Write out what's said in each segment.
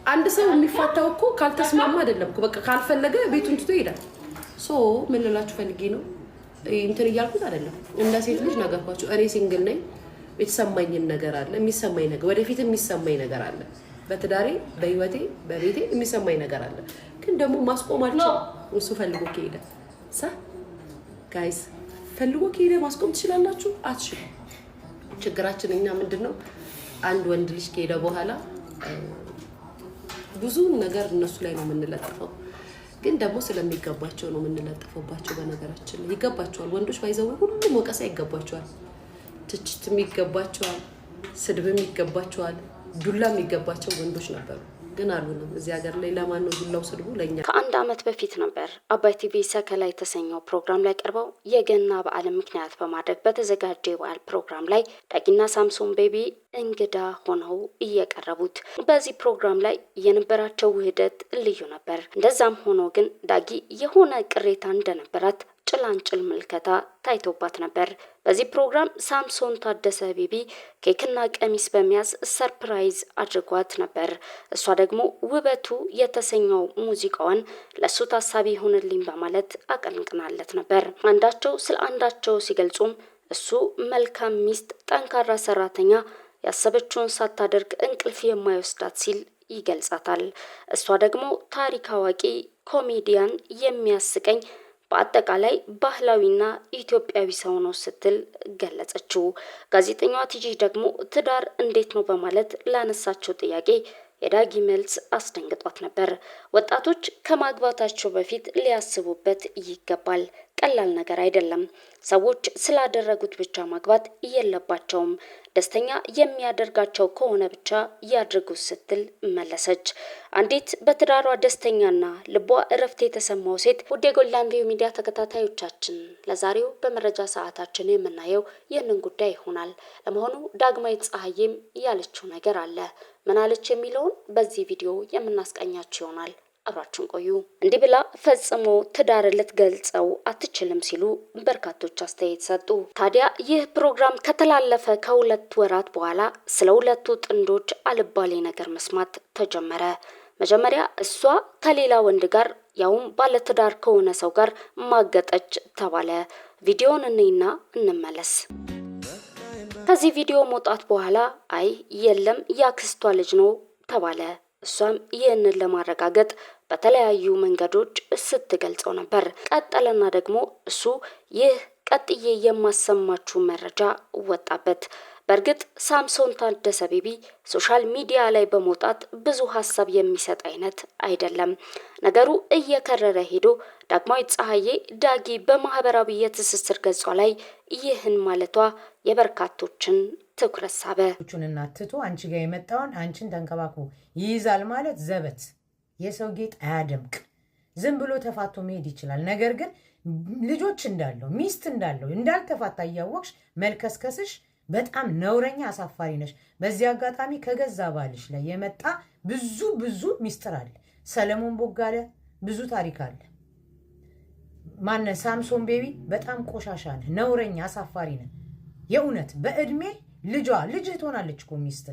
አንድ ሰው የሚፋታው እኮ ካልተስማማ አይደለም እኮ በቃ ካልፈለገ ቤቱን ትቶ ይሄዳል። ሶ ምን ልላችሁ ፈልጌ ነው እንትን እያልኩት አይደለም። እንደ ሴት ልጅ ነገርኳችሁ። እኔ ሲንግል ነኝ። የተሰማኝን ነገር አለ፣ የሚሰማኝ ነገር ወደፊት የሚሰማኝ ነገር አለ። በትዳሬ በህይወቴ በቤቴ የሚሰማኝ ነገር አለ። ግን ደግሞ ማስቆማችሁ እሱ ፈልጎ ከሄደ ጋይስ ፈልጎ ከሄደ ማስቆም ትችላላችሁ? አትችሉም። ችግራችን እኛ ምንድነው አንድ ወንድ ልጅ ከሄደ በኋላ ብዙ ነገር እነሱ ላይ ነው የምንለጥፈው። ግን ደግሞ ስለሚገባቸው ነው የምንለጥፈውባቸው። በነገራችን ላይ ይገባቸዋል። ወንዶች ባይዘው ሁሉም ወቀሳ ይገባቸዋል። ትችትም ይገባቸዋል፣ ስድብም ይገባቸዋል፣ ዱላም ይገባቸው ወንዶች ነበሩ። ግን አሉንም እዚህ ሀገር ላይ ለማን ነው ዱላው ስድቡ? ለኛ። ከአንድ ዓመት በፊት ነበር አባይ ቲቪ ሰከላ የተሰኘው ፕሮግራም ላይ ቀርበው የገና በዓልን ምክንያት በማድረግ በተዘጋጀ የበዓል ፕሮግራም ላይ ዳጊና ሳምሶን ቤቢ እንግዳ ሆነው እየቀረቡት። በዚህ ፕሮግራም ላይ የነበራቸው ውህደት ልዩ ነበር። እንደዛም ሆኖ ግን ዳጊ የሆነ ቅሬታ እንደነበራት ጭላንጭል ምልከታ ታይቶባት ነበር። በዚህ ፕሮግራም ሳምሶን ታደሰ ቤቢ ኬክና ቀሚስ በመያዝ ሰርፕራይዝ አድርጓት ነበር። እሷ ደግሞ ውበቱ የተሰኘው ሙዚቃዋን ለሱ ታሳቢ ይሁንልኝ በማለት አቀንቅናለት ነበር። አንዳቸው ስለ አንዳቸው ሲገልጹም እሱ መልካም ሚስት፣ ጠንካራ ሰራተኛ፣ ያሰበችውን ሳታደርግ እንቅልፍ የማይወስዳት ሲል ይገልጻታል። እሷ ደግሞ ታሪክ አዋቂ፣ ኮሜዲያን፣ የሚያስቀኝ በአጠቃላይ ባህላዊና ኢትዮጵያዊ ሰው ነው ስትል ገለጸችው። ጋዜጠኛዋ ቲጂ ደግሞ ትዳር እንዴት ነው በማለት ላነሳቸው ጥያቄ የዳጊ መልስ አስደንግጧት ነበር። ወጣቶች ከማግባታቸው በፊት ሊያስቡበት ይገባል። ቀላል ነገር አይደለም። ሰዎች ስላደረጉት ብቻ ማግባት የለባቸውም። ደስተኛ የሚያደርጋቸው ከሆነ ብቻ ያድርጉት ስትል መለሰች። አንዲት በትዳሯ ደስተኛና ልቧ እረፍት የተሰማው ሴት። ውድ የጎላን ቪው ሚዲያ ተከታታዮቻችን ለዛሬው በመረጃ ሰዓታችን የምናየው ይህንን ጉዳይ ይሆናል። ለመሆኑ ዳግማዊት ፀሐዬም ያለችው ነገር አለ። ምን አለች የሚለውን በዚህ ቪዲዮ የምናስቀኛችሁ ይሆናል። አብራችሁን ቆዩ። እንዲህ ብላ ፈጽሞ ትዳር ልትገልጸው አትችልም ሲሉ በርካቶች አስተያየት ሰጡ። ታዲያ ይህ ፕሮግራም ከተላለፈ ከ2 ወራት በኋላ ስለ ሁለቱ ጥንዶች አልባሌ ነገር መስማት ተጀመረ። መጀመሪያ እሷ ከሌላ ወንድ ጋር ያውም ባለትዳር ከሆነ ሰው ጋር ማገጠች ተባለ። ቪዲዮውን እንይና እንመለስ። ከዚህ ቪዲዮ መውጣት በኋላ አይ የለም ያክስቷ ልጅ ነው ተባለ። እሷም ይህንን ለማረጋገጥ በተለያዩ መንገዶች ስትገልጸው ነበር። ቀጠለና ደግሞ እሱ ይህ ቀጥዬ የማሰማችሁ መረጃ ወጣበት። በእርግጥ ሳምሶን ታደሰ ቤቢ ሶሻል ሚዲያ ላይ በመውጣት ብዙ ሀሳብ የሚሰጥ አይነት አይደለም። ነገሩ እየከረረ ሄዶ ዳግማዊት ፀሐዬ ዳጊ በማህበራዊ የትስስር ገጿ ላይ ይህን ማለቷ የበርካቶችን ትኩረት ሳበ። ቹንና ትቶ አንቺ ጋር የመጣውን አንቺን ተንከባክቦ ይይዛል ማለት ዘበት፣ የሰው ጌጥ አያደምቅ። ዝም ብሎ ተፋቶ መሄድ ይችላል። ነገር ግን ልጆች እንዳለው ሚስት እንዳለው እንዳልተፋታ እያወቅሽ መልከስከስሽ በጣም ነውረኛ አሳፋሪ ነሽ። በዚህ አጋጣሚ ከገዛ ባልሽ ላይ የመጣ ብዙ ሚስጥር አለ። ሰለሞን ቦጋለ ብዙ ታሪክ አለ። ማነ ሳምሶን ቤቢ በጣም ቆሻሻ ነህ፣ ነውረኛ አሳፋሪ ነህ። የእውነት በእድሜ ልጅህ ትሆናለች እኮ ሚስት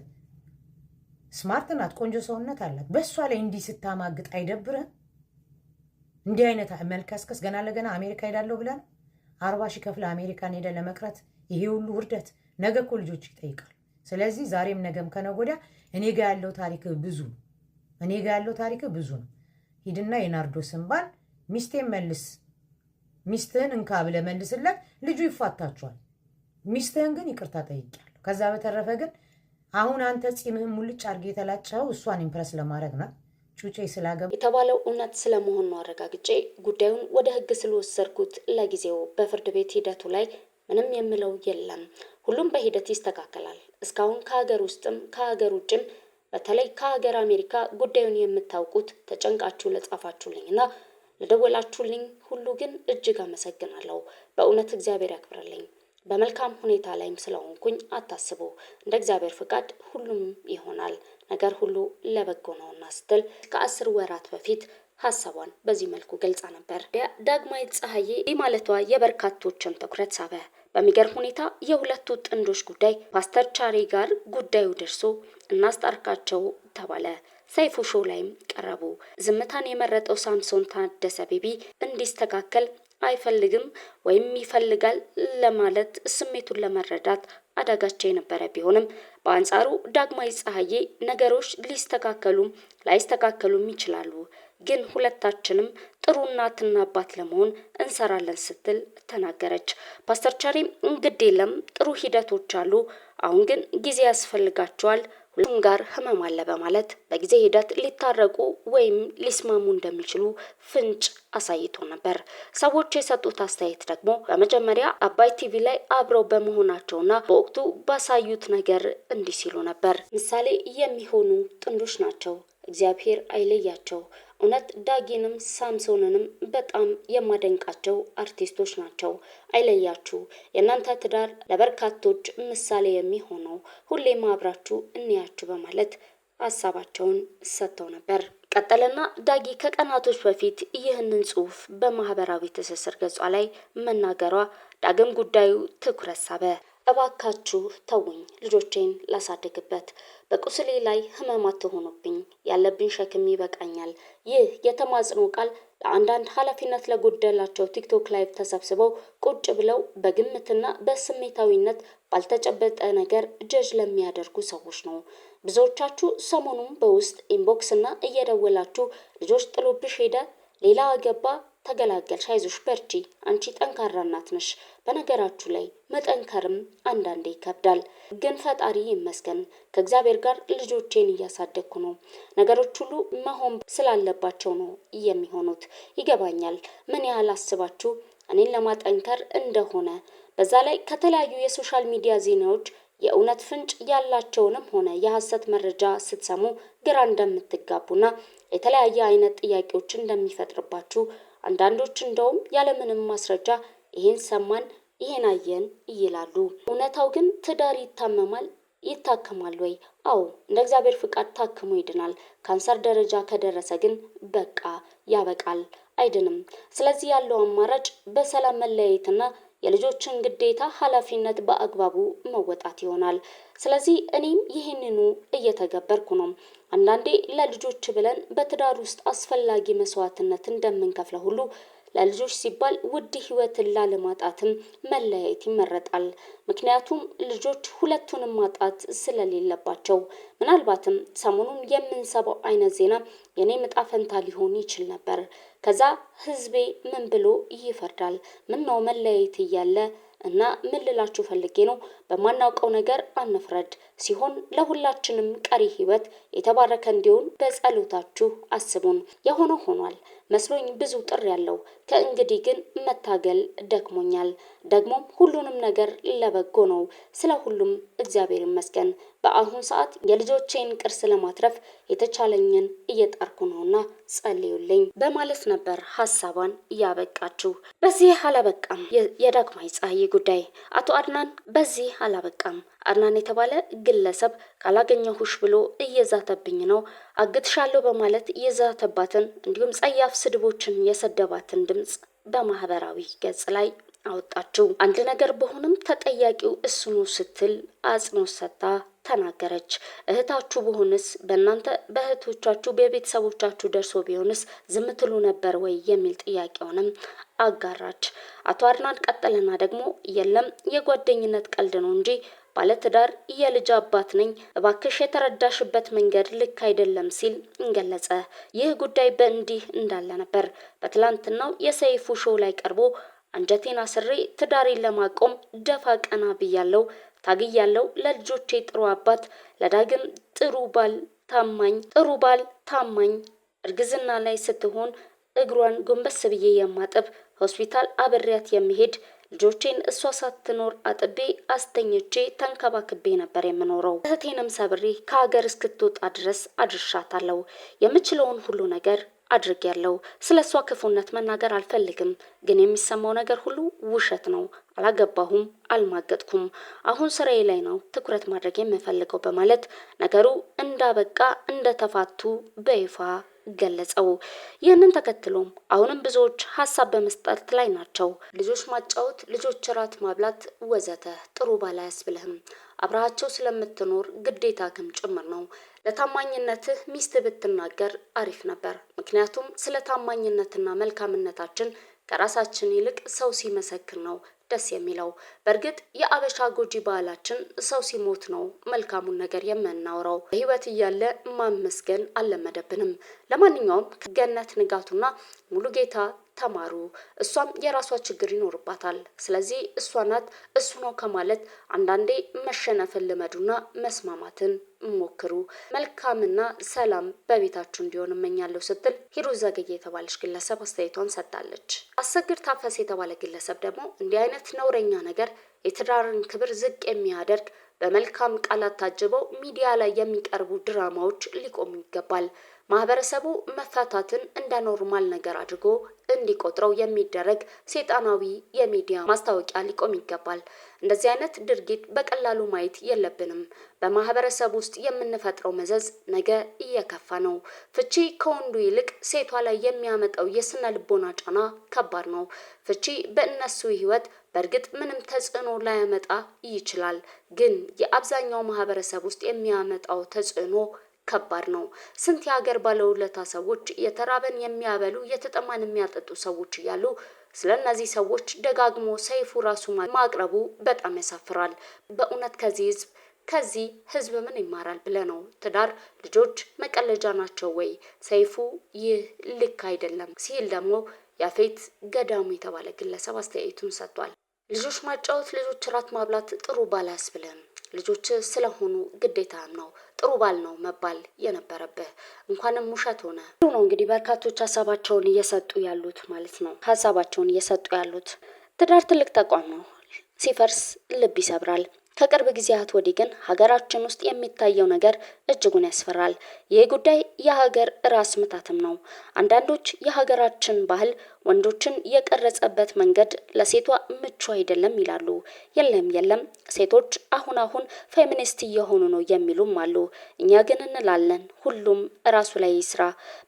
ስማርት ናት፣ ቆንጆ ሰውነት አላት። በእሷ ላይ እንዲህ ስታማግጥ አይደብርህም? እንዲህ አይነት መልከስከስ ገና ለገና አሜሪካ ሄዳለሁ ብለን 40 ሺህ ከፍለ አሜሪካን ሄደ ለመቅረት ይሄ ሁሉ ውርደት ነገ እኮ ልጆች ይጠይቃል። ስለዚህ ዛሬም ነገም ከነገ ወዲያ እኔ ጋር ያለው ታሪክ ብዙ ነው። ሂድና የናርዶስን ባል ሚስቴን መልስ፣ ሚስትህን እንካ ብለህ መልስለት፣ ልጁ ይፋታችኋል። ሚስትህን ግን ይቅርታ ጠይቂያለሁ። ከዛ በተረፈ ግን አሁን አንተ ጺምህን ሙልጭ አድርጌ የተላጨኸው እሷን ኢምፕረስ ለማድረግ ነው። ጩጬ ስላገባ የተባለው እውነት ስለመሆኑ አረጋግጬ ጉዳዩን ወደ ሕግ ስለወሰድኩት ለጊዜው በፍርድ ቤት ሂደቱ ላይ ምንም የምለው የለም። ሁሉም በሂደት ይስተካከላል። እስካሁን ከሀገር ውስጥም ከሀገር ውጭም በተለይ ከሀገር አሜሪካ ጉዳዩን የምታውቁት ተጨንቃችሁ ለጻፋችሁልኝና ለደወላችሁልኝ ሁሉ ግን እጅግ አመሰግናለሁ። በእውነት እግዚአብሔር ያክብርልኝ። በመልካም ሁኔታ ላይም ስለሆንኩኝ አታስቡ። እንደ እግዚአብሔር ፍቃድ ሁሉም ይሆናል። ነገር ሁሉ ለበጎ ነውና ስትል ከ10 ወራት በፊት ሀሳቧን በዚህ መልኩ ገልጻ ነበር። ዳግማዊት ፀሐዬ ማለቷ የበርካቶችን ትኩረት ሳበ። በሚገርም ሁኔታ የሁለቱ ጥንዶች ጉዳይ ፓስተር ቻሪ ጋር ጉዳዩ ደርሶ እናስታርቃቸው ተባለ። ሰይፉ ሾው ላይም ቀረቡ። ዝምታን የመረጠው ሳምሶን ታደሰ ቤቢ እንዲስተካከል አይፈልግም ወይም ይፈልጋል ለማለት ስሜቱን ለመረዳት አዳጋች የነበረ ቢሆንም በአንጻሩ ዳግማዊ ፀሐዬ ነገሮች ሊስተካከሉም ላይስተካከሉም ይችላሉ፣ ግን ሁለታችንም ጥሩ እናትና አባት ለመሆን እንሰራለን ስትል ተናገረች። ፓስተር ቸሪም ግድ የለም ጥሩ ሂደቶች አሉ፣ አሁን ግን ጊዜ ያስፈልጋቸዋል፣ ሁሉም ጋር ህመም አለ በማለት በጊዜ ሂደት ሊታረቁ ወይም ሊስማሙ እንደሚችሉ ፍንጭ አሳይቶ ነበር። ሰዎች የሰጡት አስተያየት ደግሞ በመጀመሪያ አባይ ቲቪ ላይ አብረው በመሆናቸውና በወቅቱ ባሳዩት ነገር እንዲህ ሲሉ ነበር። ምሳሌ የሚሆኑ ጥንዶች ናቸው። እግዚአብሔር አይለያቸው። እውነት ዳጊንም ሳምሶንንም በጣም የማደንቃቸው አርቲስቶች ናቸው። አይለያችሁ። የእናንተ ትዳር ለበርካቶች ምሳሌ የሚሆነው ሁሌም አብራችሁ እንያችሁ በማለት ሀሳባቸውን ሰጥተው ነበር። ቀጠለና ዳጊ ከቀናቶች በፊት ይህንን ጽሑፍ በማህበራዊ ትስስር ገጿ ላይ መናገሯ ዳግም ጉዳዩ ትኩረት ሳበ። እባካችሁ ተውኝ፣ ልጆቼን ላሳድግበት፣ በቁስሌ ላይ ህመማት ሆኖብኝ ያለብኝ ሸክም ይበቃኛል። ይህ የተማጽኖ ቃል ለአንዳንድ ኃላፊነት ለጎደላቸው ቲክቶክ ላይቭ ተሰብስበው ቁጭ ብለው በግምትና በስሜታዊነት ባልተጨበጠ ነገር ጀጅ ለሚያደርጉ ሰዎች ነው። ብዙዎቻችሁ ሰሞኑን በውስጥ ኢንቦክስ እና እየደወላችሁ ልጆች ጥሎብሽ ሄደ፣ ሌላ አገባ፣ ተገላገልሽ፣ አይዞሽ በርቺ፣ አንቺ ጠንካራ እናት ነሽ። በነገራችሁ ላይ መጠንከርም አንዳንዴ ይከብዳል፣ ግን ፈጣሪ ይመስገን ከእግዚአብሔር ጋር ልጆቼን እያሳደግኩ ነው። ነገሮች ሁሉ መሆን ስላለባቸው ነው የሚሆኑት። ይገባኛል ምን ያህል አስባችሁ እኔን ለማጠንከር እንደሆነ። በዛ ላይ ከተለያዩ የሶሻል ሚዲያ ዜናዎች የእውነት ፍንጭ ያላቸውንም ሆነ የሐሰት መረጃ ስትሰሙ ግራ እንደምትጋቡና የተለያየ አይነት ጥያቄዎች እንደሚፈጥርባችሁ፣ አንዳንዶች እንደውም ያለምንም ማስረጃ ይሄን ሰማን ይሄን አየን ይላሉ። እውነታው ግን ትዳር ይታመማል፣ ይታከማል ወይ? አዎ እንደ እግዚአብሔር ፍቃድ ታክሞ ይድናል። ካንሰር ደረጃ ከደረሰ ግን በቃ ያበቃል፣ አይድንም። ስለዚህ ያለው አማራጭ በሰላም መለያየትና የልጆችን ግዴታ ኃላፊነት በአግባቡ መወጣት ይሆናል። ስለዚህ እኔም ይህንኑ እየተገበርኩ ነው። አንዳንዴ ለልጆች ብለን በትዳር ውስጥ አስፈላጊ መስዋዕትነት እንደምንከፍለው ሁሉ ለልጆች ሲባል ውድ ህይወትን ላለማጣትም መለያየት ይመረጣል። ምክንያቱም ልጆች ሁለቱንም ማጣት ስለሌለባቸው። ምናልባትም ሰሞኑን የምንሰማው አይነት ዜና የኔ ዕጣ ፈንታ ሊሆን ይችል ነበር። ከዛ ህዝቤ ምን ብሎ ይፈርዳል? ምን ነው መለያየት እያለ እና ምን ልላችሁ ፈልጌ ነው፣ በማናውቀው ነገር አንፍረድ ሲሆን ለሁላችንም ቀሪ ህይወት የተባረከ እንዲሆን በጸሎታችሁ አስቡን። የሆነ ሆኗል መስሎኝ ብዙ ጥር ያለው ከእንግዲህ ግን መታገል ደክሞኛል። ደግሞም ሁሉንም ነገር ለበጎ ነው። ስለ ሁሉም እግዚአብሔር ይመስገን። በአሁን ሰዓት የልጆቼን ቅርስ ለማትረፍ የተቻለኝን እየጣርኩ ነውና ጸልዩልኝ በማለት ነበር ሀሳቧን እያበቃችሁ። በዚህ አላበቃም የዳግማዊ ፀሐዬ ጉዳይ። አቶ አድናን በዚህ አላበቃም። አድናን የተባለ ግለሰብ ካላገኘሁሽ ብሎ እየዛተብኝ ነው፣ አግትሻለሁ በማለት የዛተባትን እንዲሁም ጸያፍ ስድቦችን የሰደባትን ድምጽ በማህበራዊ ገጽ ላይ አወጣችው። አንድ ነገር በሆነም ተጠያቂው እሱ ነው ስትል አጽንኦት ሰጥታ ተናገረች። እህታችሁ በሆንስ በእናንተ በእህቶቻችሁ በቤተሰቦቻችሁ ደርሶ ቢሆንስ ዝም ትሉ ነበር ወይ የሚል ጥያቄውንም አጋራች። አቶ አድናን ቀጠለና ደግሞ የለም የጓደኝነት ቀልድ ነው እንጂ ባለትዳር የልጅ አባት ነኝ፣ እባክሽ የተረዳሽበት መንገድ ልክ አይደለም ሲል ገለጸ። ይህ ጉዳይ በእንዲህ እንዳለ ነበር በትላንትናው የሰይፉ ሾው ላይ ቀርቦ አንጀቴን አስሬ ትዳሬን ለማቆም ደፋ ቀና ብያለው፣ ታግያለው፣ ለልጆቼ ጥሩ አባት፣ ለዳግም ጥሩ ባል ታማኝ፣ እርግዝና ላይ ስትሆን እግሯን ጎንበስ ብዬ የማጥብ፣ ሆስፒታል አብሬያት የሚሄድ፣ ልጆቼን እሷ ሳትኖር አጥቤ አስተኝቼ ተንከባክቤ ነበር የምኖረው። እህቴንም ሰብሬ ከሀገር እስክትወጣ ድረስ አድርሻታለሁ። የምችለውን ሁሉ ነገር አድርጌያለሁ። ስለ እሷ ክፉነት መናገር አልፈልግም፣ ግን የሚሰማው ነገር ሁሉ ውሸት ነው። አላገባሁም፣ አልማገጥኩም። አሁን ስራዬ ላይ ነው ትኩረት ማድረግ የምፈልገው በማለት ነገሩ እንዳበቃ እንደተፋቱ በይፋ ገለጸው። ይህንን ተከትሎም አሁንም ብዙዎች ሀሳብ በመስጠት ላይ ናቸው። ልጆች ማጫወት፣ ልጆች ራት ማብላት ወዘተ ጥሩ ባል አያስብልህም። አብራቸው ስለምትኖር ግዴታ ክም ጭምር ነው። ለታማኝነትህ ሚስት ብትናገር አሪፍ ነበር። ምክንያቱም ስለ ታማኝነትና መልካምነታችን ከራሳችን ይልቅ ሰው ሲመሰክር ነው ደስ የሚለው። በእርግጥ የአበሻ ጎጂ ባህላችን ሰው ሲሞት ነው መልካሙን ነገር የምናወራው። በህይወት እያለ ማመስገን አልለመደብንም። ለማንኛውም ገነት ንጋቱና ሙሉጌታ ተማሩ። እሷም የራሷ ችግር ይኖርባታል። ስለዚህ እሷ ናት እሱ ነው ከማለት አንዳንዴ መሸነፍን ልመዱና መስማማትን ሞክሩ። መልካምና ሰላም በቤታችሁ እንዲሆን እመኛለሁ ስትል ሂሩት ዘገየ የተባለች ግለሰብ አስተያየቷን ሰጥታለች። አሰግድ ታፈስ የተባለ ግለሰብ ደግሞ እንዲህ አይነት ነውረኛ ነገር የትዳርን ክብር ዝቅ የሚያደርግ በመልካም ቃላት ታጅበው ሚዲያ ላይ የሚቀርቡ ድራማዎች ሊቆሙ ይገባል። ማህበረሰቡ መፋታትን እንደ ኖርማል ነገር አድርጎ እንዲቆጥረው የሚደረግ ሰይጣናዊ የሚዲያ ማስታወቂያ ሊቆም ይገባል። እንደዚህ አይነት ድርጊት በቀላሉ ማየት የለብንም። በማህበረሰቡ ውስጥ የምንፈጥረው መዘዝ ነገ እየከፋ ነው። ፍቺ ከወንዱ ይልቅ ሴቷ ላይ የሚያመጣው የስነ ልቦና ጫና ከባድ ነው። ፍቺ በእነሱ ህይወት በእርግጥ ምንም ተጽዕኖ ላያመጣ ይችላል፣ ግን የአብዛኛው ማህበረሰብ ውስጥ የሚያመጣው ተጽዕኖ ከባድ ነው። ስንት የሀገር ባለውለታ ሰዎች የተራበን የሚያበሉ የተጠማን የሚያጠጡ ሰዎች እያሉ ስለነዚህ ሰዎች ደጋግሞ ሰይፉ ራሱ ማቅረቡ በጣም ያሳፍራል። በእውነት ከዚህ ህዝብ ምን ይማራል ብለ ነው? ትዳር፣ ልጆች መቀለጃ ናቸው ወይ? ሰይፉ ይህ ልክ አይደለም ሲል ደግሞ ያፌት ገዳሙ የተባለ ግለሰብ አስተያየቱን ሰጥቷል። ልጆች ማጫወት፣ ልጆች ራት ማብላት ጥሩ ባል አያስብልም። ልጆች ስለሆኑ ግዴታም ነው ጥሩ ባል ነው መባል የነበረብህ። እንኳንም ውሸት ሆነ ነው። እንግዲህ በርካቶች ሀሳባቸውን እየሰጡ ያሉት ማለት ነው። ሀሳባቸውን እየሰጡ ያሉት ትዳር ትልቅ ተቋም ነው። ሲፈርስ ልብ ይሰብራል። ከቅርብ ጊዜያት ወዲህ ግን ሀገራችን ውስጥ የሚታየው ነገር እጅጉን ያስፈራል። ይህ ጉዳይ የሀገር ራስ ምታትም ነው። አንዳንዶች የሀገራችን ባህል ወንዶችን የቀረጸበት መንገድ ለሴቷ ምቹ አይደለም ይላሉ። የለም ሴቶች አሁን ፌሚኒስት እየሆኑ ነው የሚሉም አሉ። እኛ ግን እንላለን ሁሉም ራሱ ላይ ይስራ፣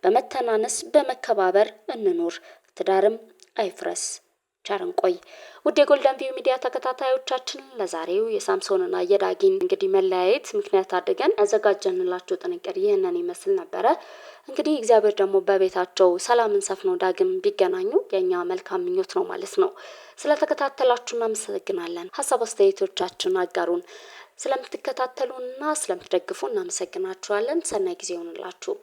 በመተናነስ በመከባበር እንኑር፣ ትዳርም አይፍረስ። ቻርንቆይ ውድ የጎልደን ቪው ሚዲያ ተከታታዮቻችን ለዛሬው የሳምሶንና የዳጊን እንግዲህ መለያየት ምክንያት አድርገን ያዘጋጀንላችሁ ጥንቅር ይህንን ይመስል ነበረ። እንግዲህ እግዚአብሔር ደግሞ በቤታቸው ሰላምን ሰፍኖ ዳግም ቢገናኙ የኛ መልካም ምኞት ነው ማለት ነው። ስለተከታተላችሁ እናመሰግናለን። ሀሳብ አስተያየቶቻችሁን አጋሩን። ስለምትከታተሉና ስለምትደግፉ እናመሰግናችኋለን። ሰናይ ጊዜ ይሁንላችሁ።